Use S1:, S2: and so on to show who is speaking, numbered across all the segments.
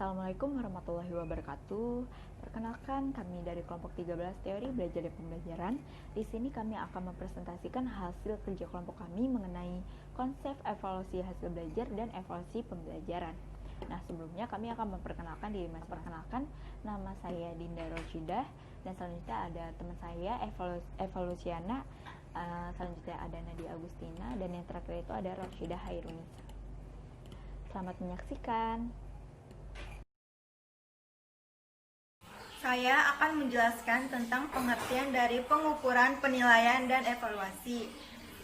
S1: Assalamualaikum warahmatullahi wabarakatuh. Perkenalkan, kami dari kelompok 13 Teori Belajar dan Pembelajaran. Di sini kami akan mempresentasikan hasil kerja kelompok kami mengenai konsep evaluasi hasil belajar dan evaluasi pembelajaran. Nah, sebelumnya kami akan memperkenalkan diri masing-masing. Nama saya Dinda Roshidah, dan selanjutnya ada teman saya Evolusiana. Selanjutnya ada Nadia Agustina, dan yang terakhir itu ada Roshidah Hairunisa. Selamat menyaksikan.
S2: Saya akan menjelaskan tentang pengertian dari pengukuran, penilaian, dan evaluasi.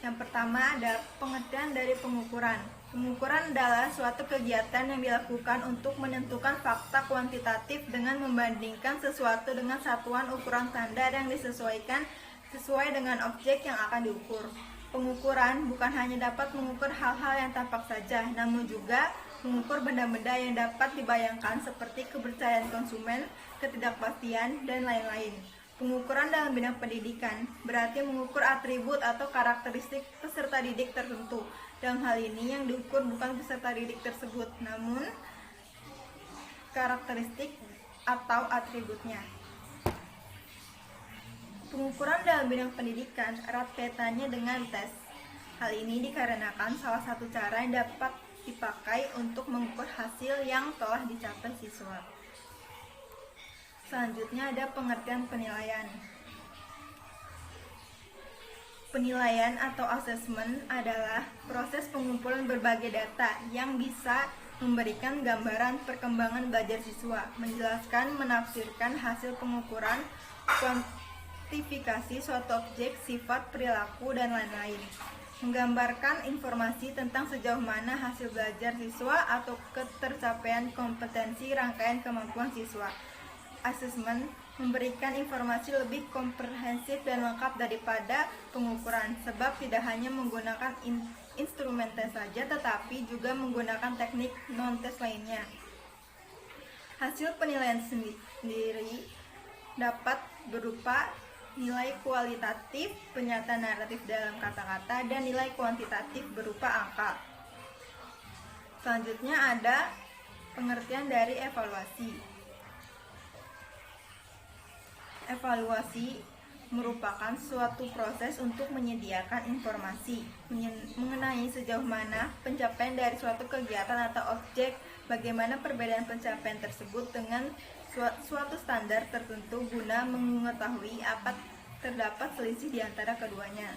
S2: Yang pertama ada pengertian dari pengukuran. Pengukuran adalah suatu kegiatan yang dilakukan untuk menentukan fakta kuantitatif dengan membandingkan sesuatu dengan satuan ukuran standar yang disesuaikan sesuai dengan objek yang akan diukur. Pengukuran bukan hanya dapat mengukur hal-hal yang tampak saja, namun juga mengukur benda-benda yang dapat dibayangkan seperti kepercayaan konsumen, ketidakpastian, dan lain-lain. Pengukuran dalam bidang pendidikan berarti mengukur atribut atau karakteristik peserta didik tertentu. Dalam hal ini yang diukur bukan peserta didik tersebut, namun karakteristik atau atributnya. Pengukuran dalam bidang pendidikan erat kaitannya dengan tes. Hal ini dikarenakan salah satu cara yang dapat dipakai untuk mengukur hasil yang telah dicapai siswa. Selanjutnya ada pengertian penilaian. Penilaian atau assessment adalah proses pengumpulan berbagai data yang bisa memberikan gambaran perkembangan belajar siswa, menjelaskan, menafsirkan hasil pengukuran, kuantifikasi suatu objek, sifat, perilaku, dan lain-lain. Menggambarkan informasi tentang sejauh mana hasil belajar siswa atau ketercapaian kompetensi rangkaian kemampuan siswa. Asesmen memberikan informasi lebih komprehensif dan lengkap daripada pengukuran, sebab tidak hanya menggunakan instrumen tes saja, tetapi juga menggunakan teknik non-tes lainnya. Hasil penilaian sendiri dapat berupa nilai kualitatif, penyataan naratif dalam kata-kata, dan nilai kuantitatif berupa angka. Selanjutnya ada pengertian dari evaluasi. Evaluasi merupakan suatu proses untuk menyediakan informasi mengenai sejauh mana pencapaian dari suatu kegiatan atau objek, bagaimana perbedaan pencapaian tersebut dengan suatu standar tertentu guna mengetahui apa terdapat selisih di antara keduanya.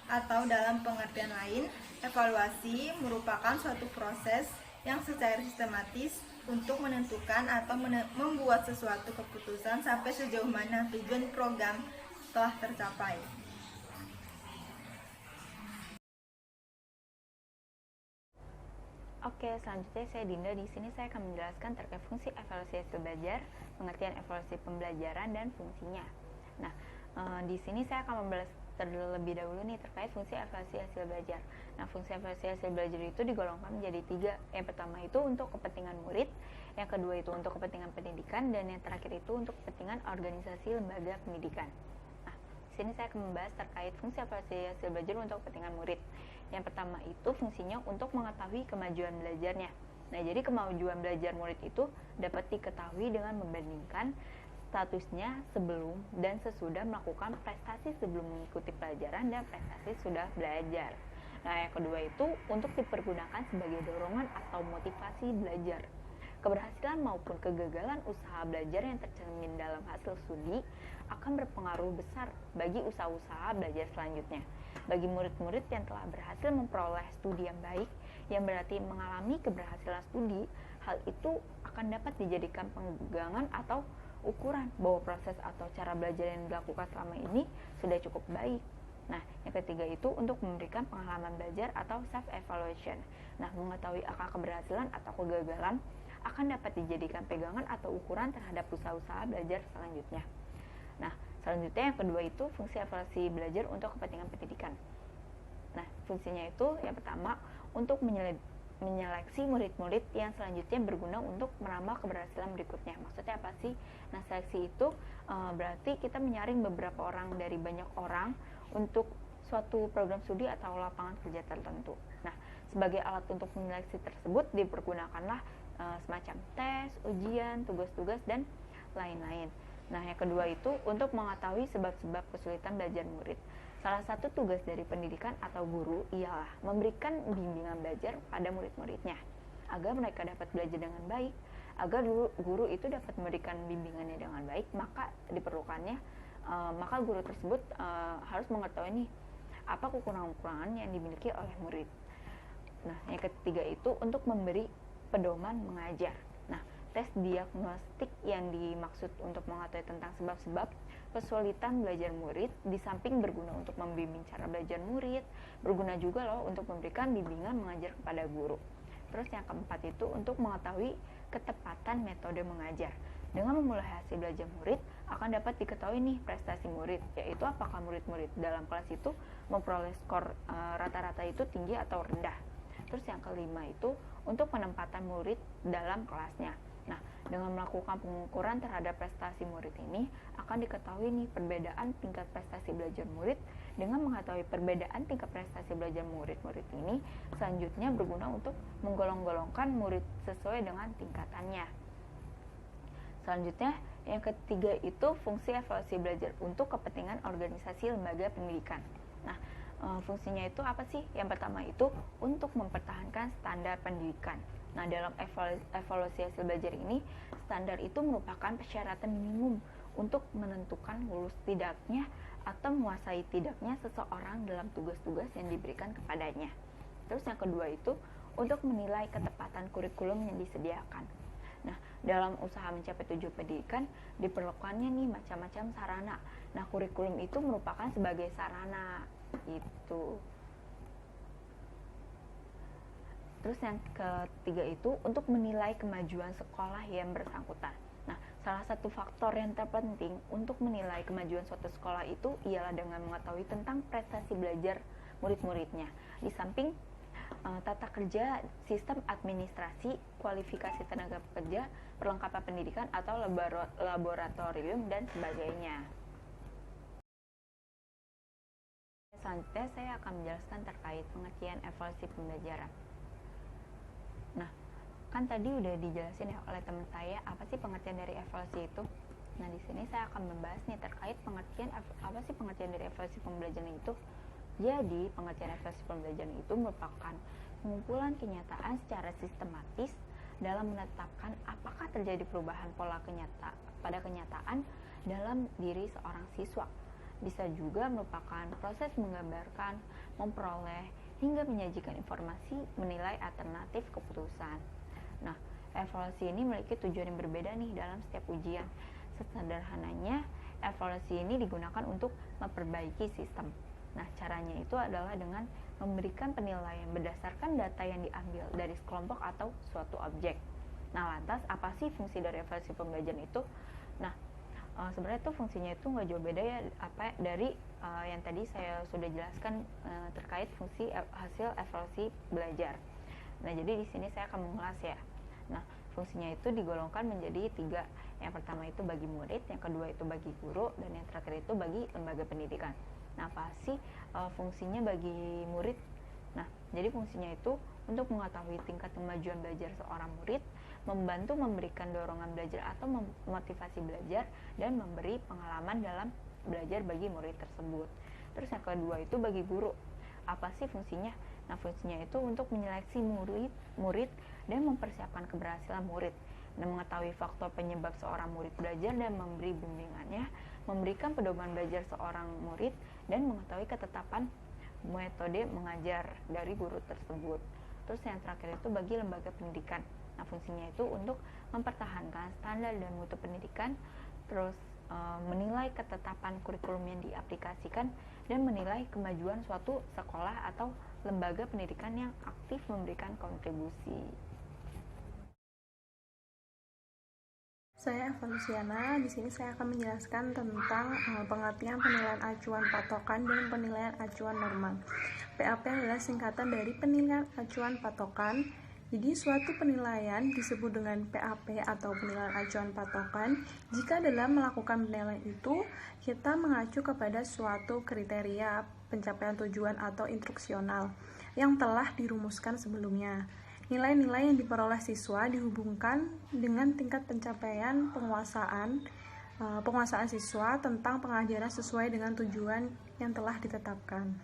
S2: Atau dalam pengertian lain, evaluasi merupakan suatu proses yang secara sistematis untuk menentukan atau membuat sesuatu keputusan sampai sejauh mana tujuan program telah tercapai.
S1: Oke, selanjutnya saya Dinda. Di sini saya akan menjelaskan terkait fungsi evaluasi hasil belajar, pengertian evaluasi pembelajaran, dan fungsinya. Nah, di sini saya akan membahas terlebih dahulu nih terkait fungsi evaluasi hasil belajar. Nah, fungsi evaluasi hasil belajar itu digolongkan menjadi 3. Yang pertama itu untuk kepentingan murid, yang kedua itu untuk kepentingan pendidikan, dan yang terakhir itu untuk kepentingan organisasi lembaga pendidikan. Nah, di sini saya akan membahas terkait fungsi evaluasi hasil belajar untuk kepentingan murid. Yang pertama itu fungsinya untuk mengetahui kemajuan belajarnya. Nah, jadi kemajuan belajar murid itu dapat diketahui dengan membandingkan statusnya sebelum dan sesudah melakukan prestasi sebelum mengikuti pelajaran dan prestasi sudah belajar. Nah, yang kedua itu untuk dipergunakan sebagai dorongan atau motivasi belajar. Keberhasilan maupun kegagalan usaha belajar yang tercermin dalam hasil studi akan berpengaruh besar bagi usaha-usaha belajar selanjutnya. Bagi murid-murid yang telah berhasil memperoleh studi yang baik, yang berarti mengalami keberhasilan studi, hal itu akan dapat dijadikan pegangan atau ukuran bahwa proses atau cara belajar yang dilakukan selama ini sudah cukup baik. Nah, yang ketiga itu untuk memberikan pengalaman belajar atau self-evaluation. Nah, mengetahui angka keberhasilan atau kegagalan akan dapat dijadikan pegangan atau ukuran terhadap usaha-usaha belajar selanjutnya. Nah, selanjutnya yang kedua itu fungsi evaluasi belajar untuk kepentingan pendidikan. Nah, fungsinya itu yang pertama untuk menyeleksi murid-murid yang selanjutnya berguna untuk menambah keberhasilan berikutnya. Maksudnya apa sih? Nah, seleksi itu berarti kita menyaring beberapa orang dari banyak orang untuk suatu program studi atau lapangan kerja tertentu. Nah, sebagai alat untuk menyeleksi tersebut dipergunakanlah semacam tes, ujian, tugas-tugas, dan lain-lain. Nah, yang kedua itu untuk mengetahui sebab-sebab kesulitan belajar murid. Salah satu tugas dari pendidikan atau guru ialah memberikan bimbingan belajar pada murid-muridnya agar mereka dapat belajar dengan baik. Agar guru itu dapat memberikan bimbingannya dengan baik, maka diperlukannya maka guru tersebut harus mengetahui nih apa kekurangan-kekurangan yang dimiliki oleh murid. Nah, yang ketiga itu untuk memberi pedoman mengajar. Nah, tes diagnostik yang dimaksud untuk mengetahui tentang sebab-sebab kesulitan belajar murid, di samping berguna untuk membimbing cara belajar murid, berguna juga loh untuk memberikan bimbingan mengajar kepada guru. Terus yang keempat itu untuk mengetahui ketepatan metode mengajar. Dengan memulai hasil belajar murid, akan dapat diketahui nih prestasi murid, yaitu apakah murid-murid dalam kelas itu memperoleh skor rata-rata itu tinggi atau rendah. Terus yang kelima itu untuk penempatan murid dalam kelasnya. Nah, dengan melakukan pengukuran terhadap prestasi murid ini, akan diketahui nih perbedaan tingkat prestasi belajar murid. Dengan mengetahui perbedaan tingkat prestasi belajar murid-murid ini, selanjutnya berguna untuk menggolong-golongkan murid sesuai dengan tingkatannya. Selanjutnya, yang ketiga itu fungsi evaluasi belajar untuk kepentingan organisasi lembaga pendidikan. Nah, fungsinya itu apa sih? Yang pertama itu untuk mempertahankan standar pendidikan. Nah, dalam evaluasi hasil belajar ini, standar itu merupakan persyaratan minimum untuk menentukan lulus tidaknya atau menguasai tidaknya seseorang dalam tugas-tugas yang diberikan kepadanya. Terus yang kedua itu untuk menilai ketepatan kurikulum yang disediakan. Nah, dalam usaha mencapai tujuan pendidikan diperlukannya nih macam-macam sarana. Nah, kurikulum itu merupakan sebagai sarana itu. Terus yang ketiga itu untuk menilai kemajuan sekolah yang bersangkutan. Nah, salah satu faktor yang terpenting untuk menilai kemajuan suatu sekolah itu ialah dengan mengetahui tentang prestasi belajar murid-muridnya. Di samping tata kerja, sistem administrasi, kualifikasi tenaga pekerja, perlengkapan pendidikan atau laboratorium dan sebagainya. Selanjutnya saya akan menjelaskan terkait pengertian evaluasi pembelajaran. Nah, kan tadi udah dijelasin ya oleh teman saya apa sih pengertian dari evaluasi itu. Nah, di sini saya akan membahas nih terkait pengertian apa sih pengertian dari evaluasi pembelajaran itu. Jadi, pengertian evaluasi pembelajaran itu merupakan pengumpulan kenyataan secara sistematis dalam menetapkan apakah terjadi perubahan pola pada kenyataan dalam diri seorang siswa. Bisa juga merupakan proses menggambarkan, memperoleh, hingga menyajikan informasi, menilai alternatif keputusan. Nah, evaluasi ini memiliki tujuan yang berbeda nih dalam setiap ujian. Sesederhananya, evaluasi ini digunakan untuk memperbaiki sistem. Nah, caranya itu adalah dengan memberikan penilaian berdasarkan data yang diambil dari sekelompok atau suatu objek. Nah, lantas apa sih fungsi dari evaluasi pembelajaran itu? Nah, sebenarnya itu fungsinya itu nggak jauh beda ya dari yang tadi saya sudah jelaskan terkait fungsi hasil evaluasi belajar. Nah, jadi di sini saya akan mengulas ya. Nah, fungsinya itu digolongkan menjadi 3. Yang pertama itu bagi murid, yang kedua itu bagi guru, dan yang terakhir itu bagi lembaga pendidikan. Nah, apa sih fungsinya bagi murid? Nah, jadi fungsinya itu untuk mengetahui tingkat kemajuan belajar seorang murid, membantu memberikan dorongan belajar atau memotivasi belajar, dan memberi pengalaman dalam belajar bagi murid tersebut. Terus yang kedua itu bagi guru. Apa sih fungsinya? Nah, fungsinya itu untuk menyeleksi murid dan mempersiapkan keberhasilan murid. Nah, mengetahui faktor penyebab seorang murid belajar dan memberi bimbingannya, memberikan pedoman belajar seorang murid, dan mengetahui ketetapan metode mengajar dari guru tersebut. Terus yang terakhir itu bagi lembaga pendidikan. Nah, fungsinya itu untuk mempertahankan standar dan mutu pendidikan, terus menilai ketetapan kurikulum yang diaplikasikan, dan menilai kemajuan suatu sekolah atau lembaga pendidikan yang aktif memberikan kontribusi.
S2: Saya Eva Luciana. Di sini saya akan menjelaskan tentang pengertian penilaian acuan patokan dan penilaian acuan norma. PAP adalah singkatan dari penilaian acuan patokan. Jadi suatu penilaian disebut dengan PAP atau penilaian acuan patokan jika dalam melakukan penilaian itu kita mengacu kepada suatu kriteria pencapaian tujuan atau instruksional yang telah dirumuskan sebelumnya.
S3: nilai-nilai yang diperoleh siswa dihubungkan dengan tingkat pencapaian penguasaan siswa tentang pengajaran sesuai dengan tujuan yang telah ditetapkan.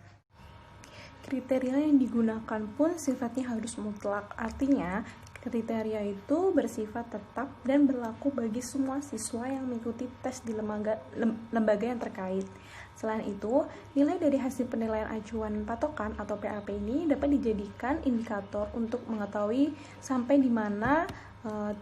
S3: Kriteria yang digunakan pun sifatnya harus mutlak, artinya kriteria itu bersifat tetap dan berlaku bagi semua siswa yang mengikuti tes di lembaga yang terkait. Selain itu, nilai dari hasil penilaian acuan patokan atau PAP ini dapat dijadikan indikator untuk mengetahui sampai di mana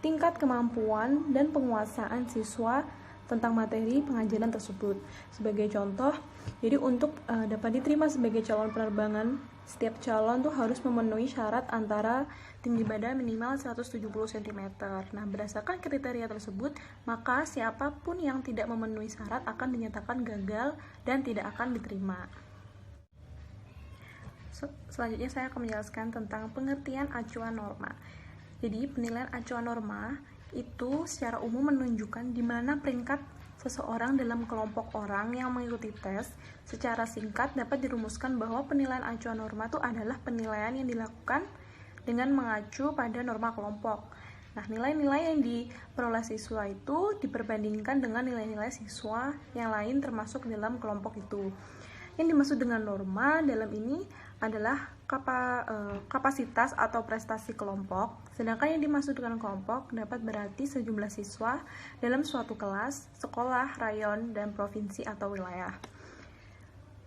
S3: tingkat kemampuan dan penguasaan siswa tentang materi pengajaran tersebut. Sebagai contoh, jadi untuk dapat diterima sebagai calon penerbangan, setiap calon tuh harus memenuhi syarat antara tinggi badan minimal 170 cm. Nah, berdasarkan kriteria tersebut, maka siapapun yang tidak memenuhi syarat akan dinyatakan gagal dan tidak akan diterima. Selanjutnya saya akan menjelaskan tentang pengertian acuan norma. Jadi, penilaian acuan norma itu secara umum menunjukkan di mana peringkat seseorang dalam kelompok orang yang mengikuti tes. Secara singkat dapat dirumuskan bahwa penilaian acuan norma itu adalah penilaian yang dilakukan dengan mengacu pada norma kelompok. Nah, nilai-nilai yang diperoleh siswa itu diperbandingkan dengan nilai-nilai siswa yang lain termasuk dalam kelompok itu. Yang dimaksud dengan norma dalam ini adalah kapasitas atau prestasi kelompok, sedangkan yang dimaksud dengan kelompok dapat berarti sejumlah siswa dalam suatu kelas, sekolah, rayon, dan provinsi atau wilayah.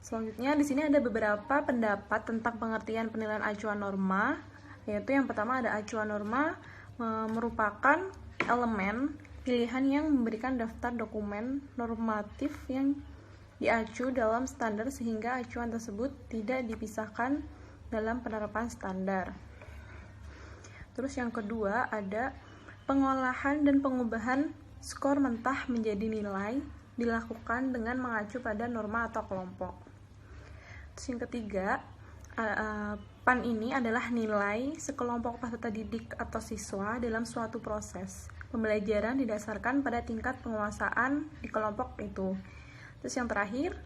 S3: Selanjutnya di sini ada beberapa pendapat tentang pengertian penilaian acuan norma, yaitu yang pertama ada acuan norma merupakan elemen pilihan yang memberikan daftar dokumen normatif yang diacu dalam standar sehingga acuan tersebut tidak dipisahkan dalam penerapan standar. Terus yang kedua ada pengolahan dan pengubahan skor mentah menjadi nilai dilakukan dengan mengacu pada norma atau kelompok. Terus yang ketiga, PAN ini adalah nilai sekelompok peserta didik atau siswa dalam suatu proses pembelajaran didasarkan pada tingkat penguasaan di kelompok itu. Terus yang terakhir,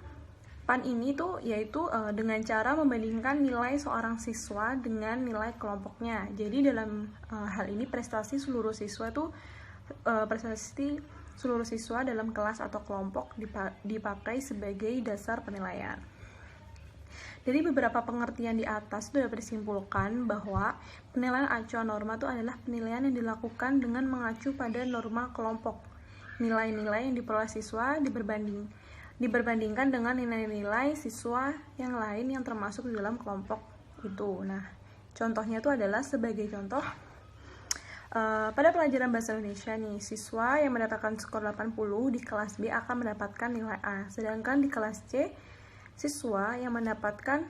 S3: PAN ini tuh yaitu dengan cara membandingkan nilai seorang siswa dengan nilai kelompoknya. Jadi dalam hal ini prestasi seluruh siswa dalam kelas atau kelompok dipakai sebagai dasar penilaian. Dari beberapa pengertian di atas itu dapat disimpulkan bahwa penilaian acuan norma itu adalah penilaian yang dilakukan dengan mengacu pada norma kelompok. Nilai-nilai yang diperoleh siswa diperbandingkan dengan nilai-nilai siswa yang lain yang termasuk di dalam kelompok itu. Nah, contohnya itu adalah sebagai contoh pada pelajaran bahasa Indonesia nih, siswa yang mendapatkan skor 80 di kelas B akan mendapatkan nilai A, sedangkan di kelas C siswa yang mendapatkan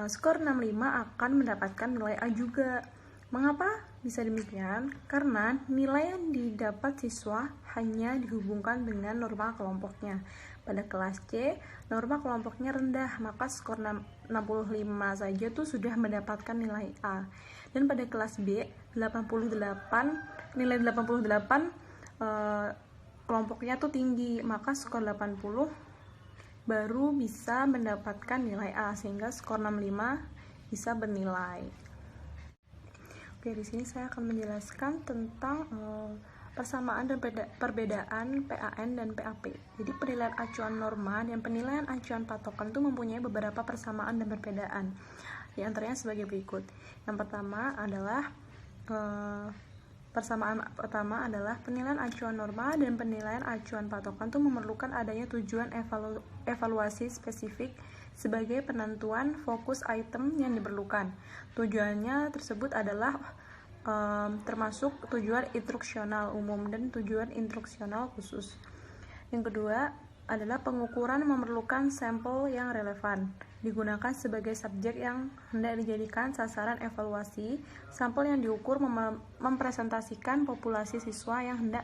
S3: skor 65 akan mendapatkan nilai A juga. Mengapa bisa demikian? Karena nilai yang didapat siswa hanya dihubungkan dengan norma kelompoknya. Pada kelas C, norma kelompoknya rendah, maka skor 65 saja tuh sudah mendapatkan nilai A. Dan pada kelas B, nilai 88 kelompoknya tuh tinggi, maka skor 80 baru bisa mendapatkan nilai A, sehingga skor 65 bisa bernilai. Oke, di sini saya akan menjelaskan tentang persamaan dan perbedaan PAN dan PAP. Jadi penilaian acuan norma dan penilaian acuan patokan itu mempunyai beberapa persamaan dan perbedaan. Di antaranya sebagai berikut. Yang pertama adalah persamaan pertama adalah penilaian acuan norma dan penilaian acuan patokan itu memerlukan adanya tujuan evaluasi spesifik sebagai penentuan fokus item yang diperlukan. Tujuannya tersebut adalah termasuk tujuan instruksional umum dan tujuan instruksional khusus. Yang kedua adalah pengukuran memerlukan sampel yang relevan, digunakan sebagai subjek yang hendak dijadikan sasaran evaluasi. Sampel yang diukur mempresentasikan populasi siswa yang hendak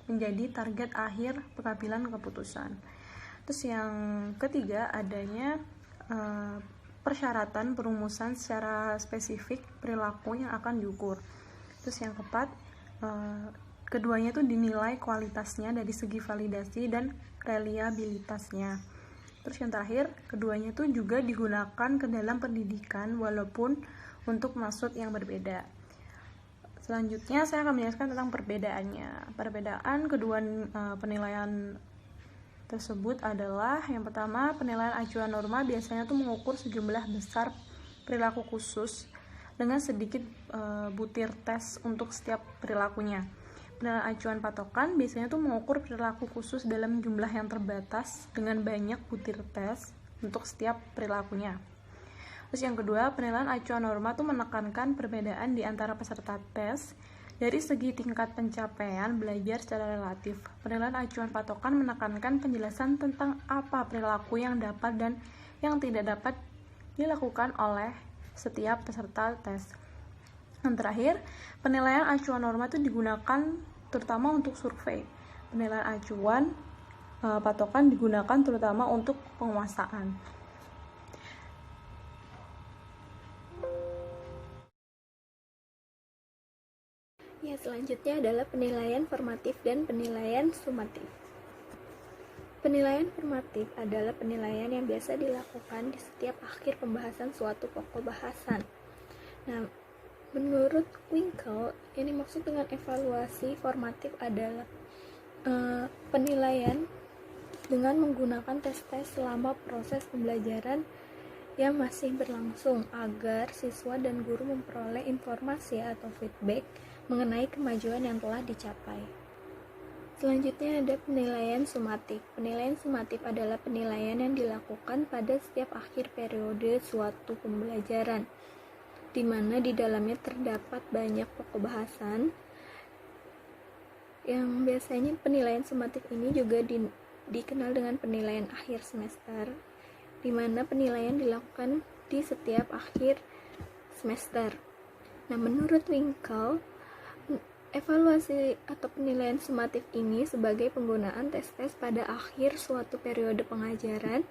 S3: menjadi target akhir pengambilan keputusan. Terus yang ketiga adanya persyaratan perumusan secara spesifik perilaku yang akan diukur. Terus yang keempat, keduanya itu dinilai kualitasnya dari segi validasi dan reliabilitasnya. Terus yang terakhir, keduanya itu juga digunakan ke dalam pendidikan walaupun untuk maksud yang berbeda. Selanjutnya saya akan menjelaskan tentang perbedaannya. Perbedaan kedua penilaian tersebut adalah yang pertama, penilaian acuan norma biasanya tuh mengukur sejumlah besar perilaku khusus dengan sedikit butir tes untuk setiap perilakunya. Penilaian acuan patokan biasanya tuh mengukur perilaku khusus dalam jumlah yang terbatas dengan banyak butir tes untuk setiap perilakunya. Terus yang kedua, penilaian acuan norma tuh menekankan perbedaan di antara peserta tes dari segi tingkat pencapaian belajar secara relatif. Penilaian acuan patokan menekankan penjelasan tentang apa perilaku yang dapat dan yang tidak dapat dilakukan oleh setiap peserta tes. Yang terakhir, penilaian acuan norma itu digunakan terutama untuk survei. Penilaian acuan patokan digunakan terutama untuk penguasaan.
S4: Ya, selanjutnya adalah penilaian formatif dan penilaian sumatif. Penilaian formatif adalah penilaian yang biasa dilakukan di setiap akhir pembahasan suatu pokok bahasan. Nah, menurut Winkel, ini maksud dengan evaluasi formatif adalah penilaian dengan menggunakan tes-tes selama proses pembelajaran yang masih berlangsung agar siswa dan guru memperoleh informasi atau feedback mengenai kemajuan yang telah dicapai. Selanjutnya ada penilaian sumatif. Penilaian sumatif adalah penilaian yang dilakukan pada setiap akhir periode suatu pembelajaran, di mana di dalamnya terdapat banyak pokok bahasan. Yang biasanya penilaian sumatif ini juga dikenal dengan penilaian akhir semester, di mana penilaian dilakukan di setiap akhir semester. Nah, menurut Winkel, evaluasi atau penilaian sumatif ini sebagai penggunaan tes-tes pada akhir suatu periode pengajaran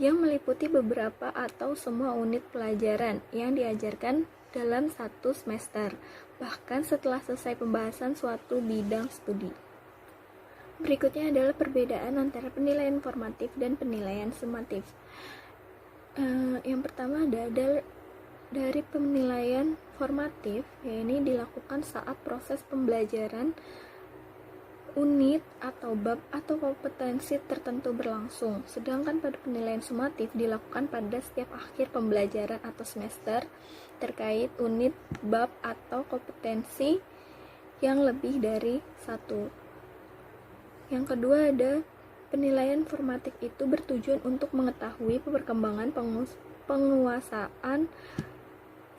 S4: yang meliputi beberapa atau semua unit pelajaran yang diajarkan dalam satu semester, bahkan setelah selesai pembahasan suatu bidang studi. Berikutnya adalah perbedaan antara penilaian formatif dan penilaian sumatif. Yang pertama adalah dari penilaian formatif, yaitu dilakukan saat proses pembelajaran unit atau bab atau kompetensi tertentu berlangsung. Sedangkan pada penilaian sumatif dilakukan pada setiap akhir pembelajaran atau semester terkait unit, bab atau kompetensi yang lebih dari satu. Yang kedua ada penilaian formatif itu bertujuan untuk mengetahui perkembangan penguasaan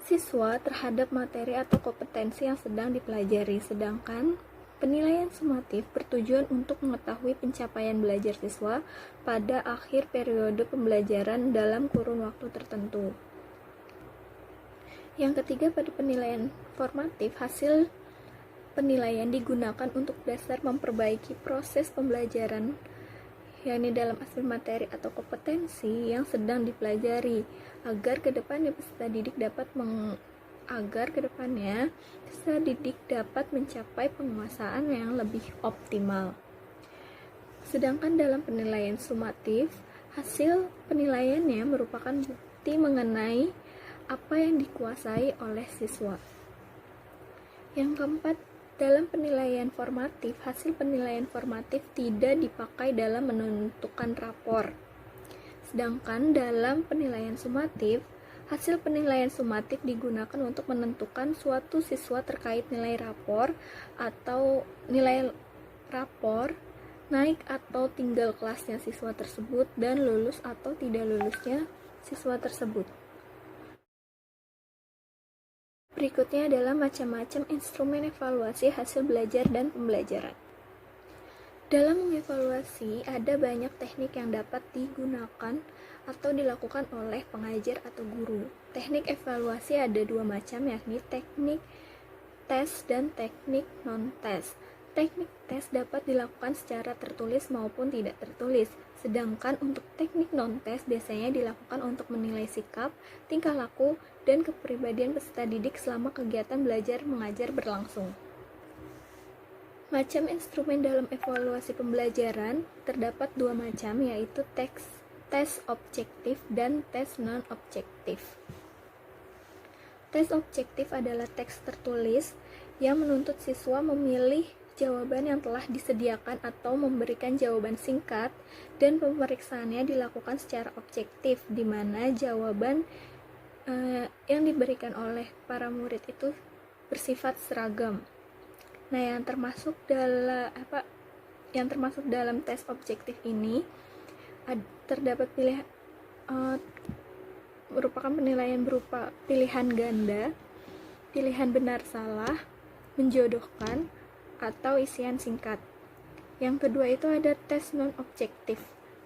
S4: siswa terhadap materi atau kompetensi yang sedang dipelajari, sedangkan penilaian sumatif bertujuan untuk mengetahui pencapaian belajar siswa pada akhir periode pembelajaran dalam kurun waktu tertentu. Yang ketiga, pada penilaian formatif, hasil penilaian digunakan untuk dasar memperbaiki proses pembelajaran, yakni dalam aspek materi atau kompetensi yang sedang dipelajari, agar kedepannya peserta didik dapat mencapai penguasaan yang lebih optimal. Sedangkan dalam penilaian sumatif, hasil penilaiannya merupakan bukti mengenai apa yang dikuasai oleh siswa. Yang keempat, dalam penilaian formatif, hasil penilaian formatif tidak dipakai dalam menentukan rapor. Sedangkan dalam penilaian sumatif, hasil penilaian sumatif digunakan untuk menentukan suatu siswa terkait nilai rapor atau nilai rapor, naik atau tinggal kelasnya siswa tersebut, dan lulus atau tidak lulusnya siswa tersebut. Berikutnya adalah macam-macam instrumen evaluasi hasil belajar dan pembelajaran. Dalam mengevaluasi, ada banyak teknik yang dapat digunakan atau dilakukan oleh pengajar atau guru. Teknik evaluasi ada dua macam, yakni teknik tes dan teknik non-tes. Teknik tes dapat dilakukan secara tertulis maupun tidak tertulis, sedangkan untuk teknik non-tes biasanya dilakukan untuk menilai sikap, tingkah laku, dan kepribadian peserta didik selama kegiatan belajar mengajar berlangsung. Macam instrumen dalam evaluasi pembelajaran terdapat dua macam, yaitu tes objektif dan tes non-objektif. Tes objektif adalah teks tertulis yang menuntut siswa memilih jawaban yang telah disediakan atau memberikan jawaban singkat, dan pemeriksaannya dilakukan secara objektif, di mana jawaban yang diberikan oleh para murid itu bersifat seragam. Nah, yang termasuk dalam tes objektif ini terdapat merupakan penilaian berupa pilihan ganda, pilihan benar salah, menjodohkan, atau isian singkat. Yang kedua itu ada tes non-objektif.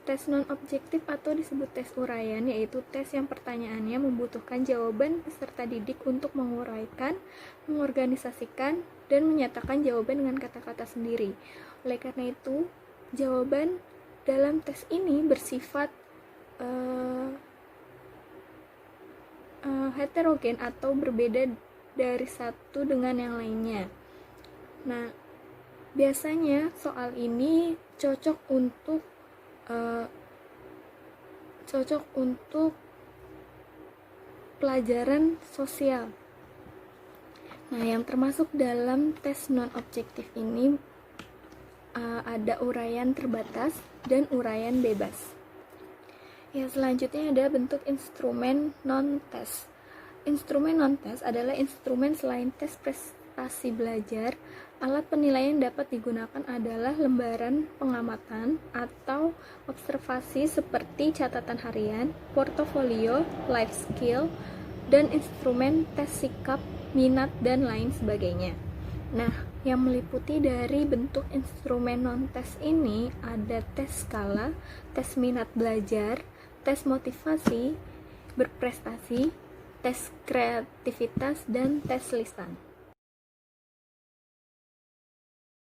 S4: Tes non-objektif atau disebut tes uraian, yaitu tes yang pertanyaannya membutuhkan jawaban peserta didik untuk menguraikan, mengorganisasikan, dan menyatakan jawaban dengan kata-kata sendiri. Oleh karena itu, jawaban dalam tes ini bersifat heterogen atau berbeda dari satu dengan yang lainnya. Nah, biasanya soal ini cocok untuk pelajaran sosial. Nah, yang termasuk dalam tes non-objektif ini ada uraian terbatas dan uraian bebas. Yang selanjutnya ada bentuk instrumen non-tes. Instrumen non-tes adalah instrumen selain tes prestasi belajar. Alat penilaian dapat digunakan adalah lembaran pengamatan atau observasi seperti catatan harian, portofolio, life skill, dan instrumen tes sikap, minat, dan lain sebagainya. Nah, yang meliputi dari bentuk instrumen non-tes ini ada tes skala, tes minat belajar, tes motivasi berprestasi, tes kreativitas, dan tes lisan.